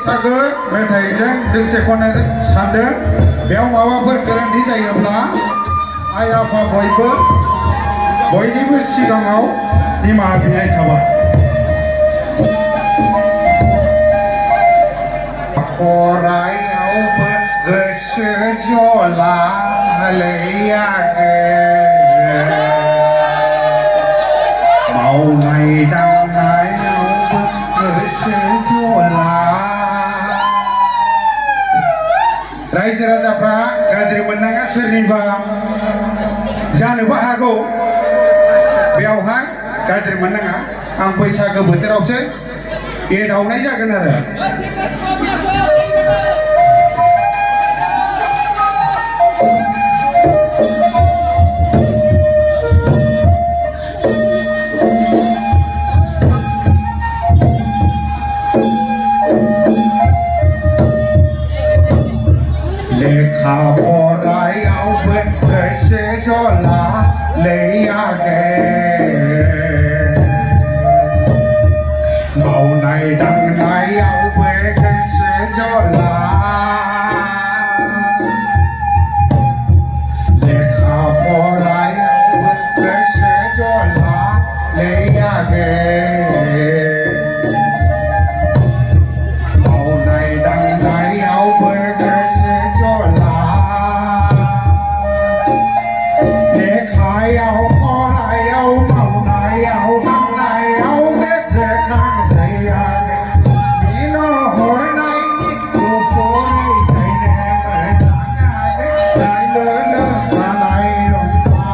बैसागो मेथाइजों दोंसे खननो सानदों बेयाव माबाफोर गोरोन्थि जायोब्ला आइ आफा बयनिबो सिगाङाव निमाहा बिनाय थाबाय। फरायावबो गोसो जला मावनाय दांनायावबो गोसो जला। रायजो राजाफ्रा गाज्रि मोननाङा सोरनिबा जानोबो हागौ बेयावहाय गाज्रि मोननाङा। आं बैसागो बोथोरावसो एदावनाय जागोन आरो। लेखा फरायावबो गोसो जला मावनाय दांनायावबो गोसो जला। लेखा फरायावबो गोसो जला मावनाय दांनायावबो गोसो जला। लेखायाव फरायाव मावनायाव दांनायाव गोसो खांसैयाखै बिनो हरनायनि गुफुरै खायनो मोजाङाखै लायलोलो जानाय रंजा।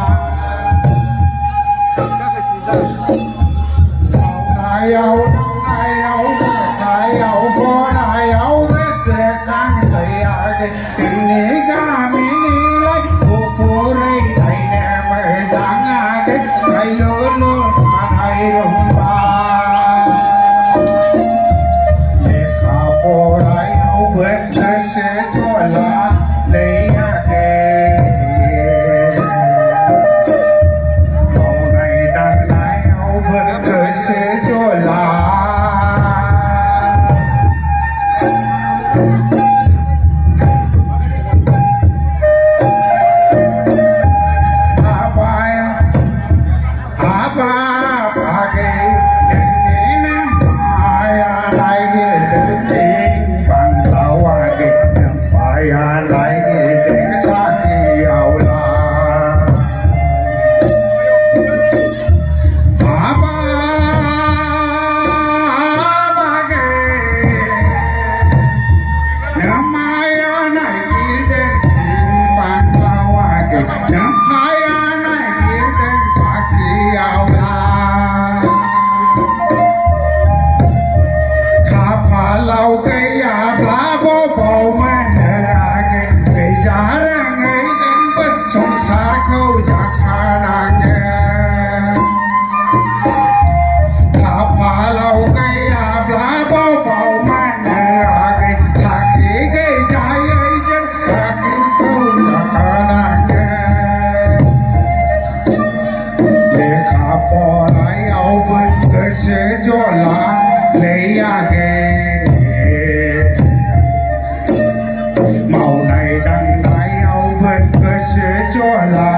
मावनायाव दांनायाव लेखायाव फरायाव गोसो खांसैयाखै जोंनि गामिनिलाय गुफुरै खायनो मोजाङाखै लायलोलो जानाय रंजा। लेखा फरायावबो गोसो जला मावनाय दांनायावबो गोसो जला। मावनाय दांनायावबो गोसो जला।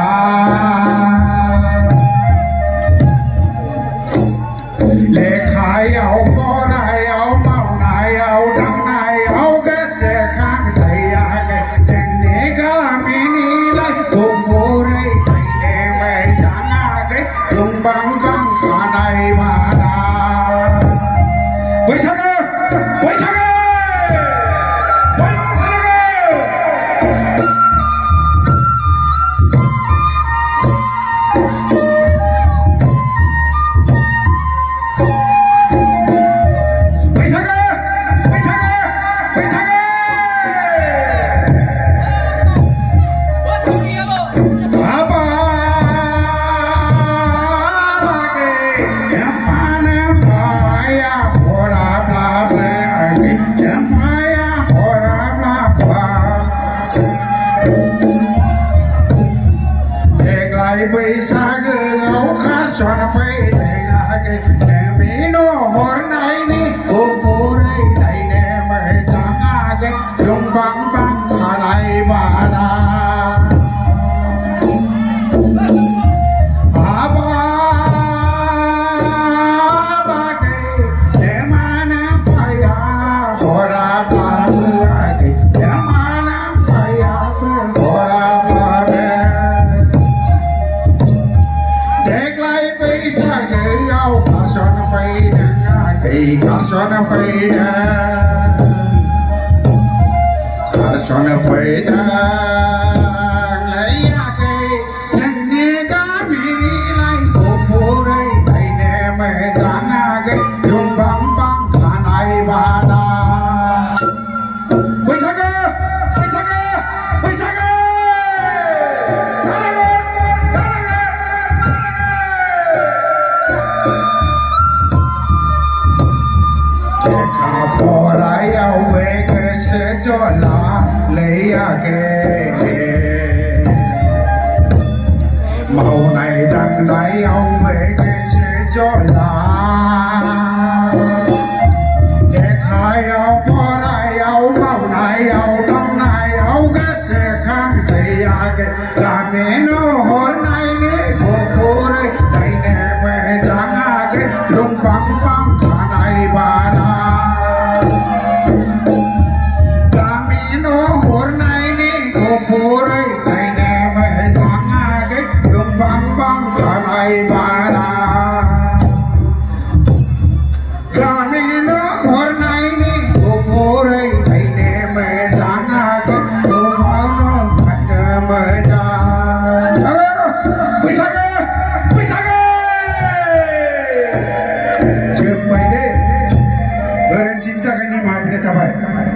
लेखायाव फरायाव मावनायाव दांनायाव गोसो खांसैयाखै जोंनि गामिनिलाय गुफुरै खायनो मोजाङाखै रुंबां जांखानाय बारा। बैसागो बैसागो बैसागोआव खासन फैनायाखै बिनो हरनायनि गुफुरै खायनो fayda karsana fayda laya ke janne ga miri lai pore aine me jana ge yung bang bang khanai bana cho lá lấy cái màu này đằng này ông về cái sẽ cho lá để khai ông có này ông màu này ông đông này ông cái sẽ khác gì cái là mẹ nó hôm nay nè cô đây đây nè mẹ chẳng cái lung băng băng cả này bà na cinta kan ni maaf kita tak